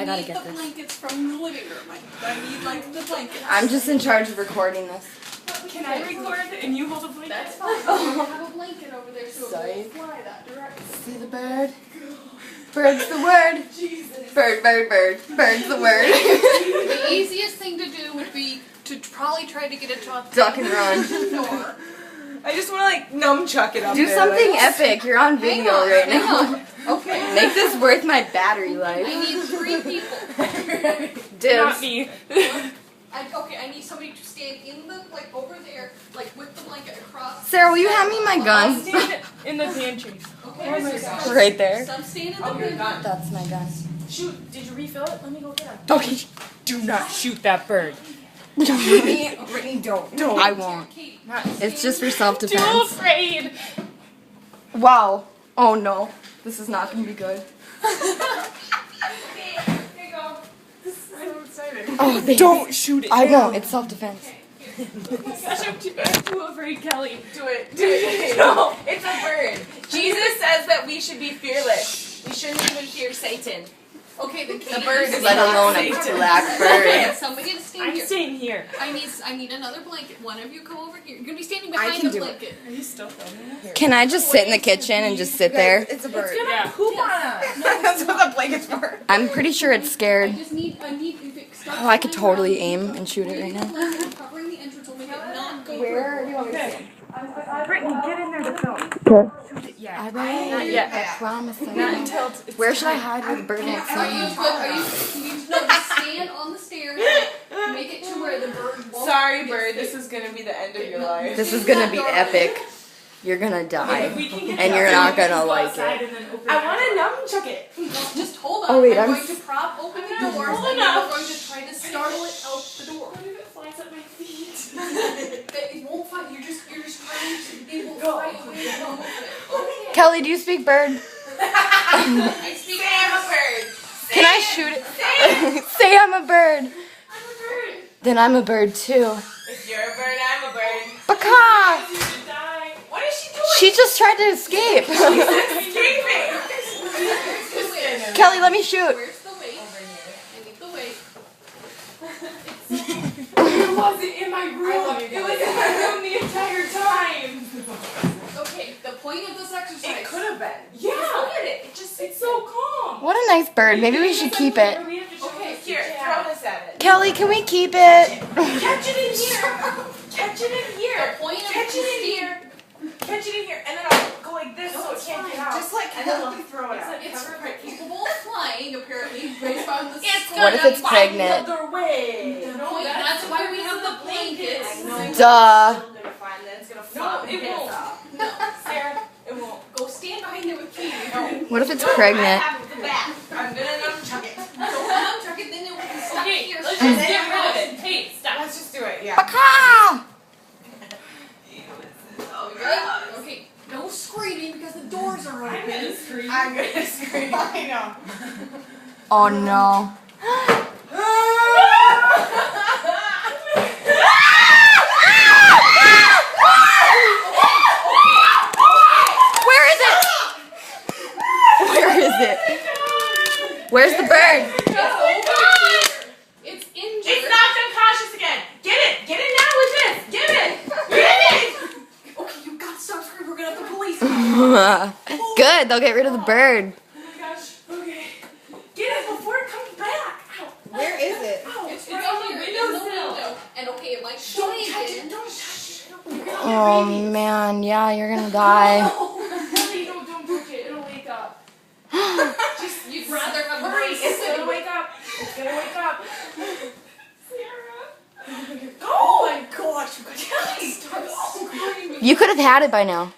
gotta get the this. blankets from the living room. I need like the blankets. I'm just in charge of recording this. Can I record and you hold a blanket? That's fine. I have a blanket over there so it won't fly that direction. See the bird? Bird's the word. Jesus. Bird, bird, bird. Bird's the word. The easiest thing to do would be to probably try to get it to a Duck and run. door. I just want to like nunchuck it up Do there. something like, epic. You're on video right now. Okay. Make this worth my battery I life. need 3 people. Not Dibs. me. I need somebody to stand in the, like, over there, like, with the blanket across. Sarah, will you hand me my gun? Stand in the pantry. Okay. Where's your gun? Right there. Some stand in the Oh, your pantry. gun. That's my gun. Shoot, did you refill it? Let me go get it. Okay. Do not shoot that bird. Brittany, don't. Don't. I won't. Katie, It's just for Too self-defense. afraid. Wow. Oh no. This is not gonna be good. Here you go. This is so exciting. Oh, thanks. Don't shoot it. I won't. It's self-defense. Gosh, I'm too afraid, Kelly. Do it. Do it. No, it's a bird. Jesus says that we should be fearless. We shouldn't even fear Satan. Okay, then Katie, The bird is Let alone a black bird. somebody to stand I'm here. staying here. I need another blanket. One of you come over here. You're gonna be standing I behind can the do it. blanket. Are you still filming this? Can I just sit in the kitchen and just sit there? It's a bird. It's gonna poop on us. That's what the blanket's for. I'm pretty sure it's I scared. just need if it starts Oh, I could flying totally around, aim and shoot it right now. blanket covering the entrance will make it not go Where do you want me to Okay. sit? Brittany, get in there to film. Yeah. I will. Not yet. I promise I Not will. until it's Where should I hide with the bird next to Are you me? good? No, just stand on the stairs. Make it to where the bird won't. Sorry, bird. This is gonna be the end of your life. This is gonna be epic. You're gonna die. We can get And you you're out. not gonna Go like outside it. and then open I want to nunchuck it. Just hold on. Oh, wait, I'm I'm going to prop open the not doors cool and enough. we're going to try to startle it out the door. What if it flies at my feet? It won't fly. You're just trying to. It will fly away. Don't move it. Okay. Kelly, do you speak bird? I speak. Say I'm a bird. Can I shoot it? Say I'm a bird. I'm a bird. Then I'm a bird too. If you're a bird, I'm a bird. Baka! You should die. What is she doing? She just tried to escape. escaping. Kelly, let me shoot. Where's the weight? I need the weight. It wasn't in my room. It was in my room the entire time. Okay, the point of this exercise. It could have been. Yeah. Look at it. It's so calm. What a nice bird. Maybe we should keep it. Okay, here, throw this at it. Kelly, can we keep it? Catch it in here. Catch it in The here. point of Catch it in here. Catch it in here, and then I'll go like this so it can't get out. Just like and then we'll throw it out. It's capable of flying, apparently, based on the. What if it's pregnant? Another way. No, that's why we have the blankets. Duh. It's gonna find that it's gonna flop No, and it get won't. out. No, Sarah, it won't. go stand behind it with Katie. No, What if it's I pregnant? have the back. I'm gonna nunchuck it. don't nunchuck it, then it will stop Okay, here. let's just get rid of it. Hey, stop. Let's just do it, yeah. Baka! Okay, okay, no screaming because the doors are I'm gonna open. scream. I'm gonna scream. I know. Oh no. Where is it? Where is it? Where's the bird? It's over here. It's injured. It's knocked unconscious again. Get it. Get it now with this. Give it. Give it. Okay, you gotta stop screaming. We're gonna have the police. Good, they'll get rid of the bird. Oh my gosh. Okay. Get it before it comes back. Ow. Where is it? Ow. It's right right on the here in the windowsill. window. And okay, it might Don't shake touch it. it. Don't touch it. Oh man, yeah, you're gonna die. Really, don't touch it. It'll wake up. Just, you'd rather have a Hurry. bird It's sit gonna wake up. It's gonna wake up. Sarah. Go. Oh my gosh, you guys. Stop screaming. You could have had it by now.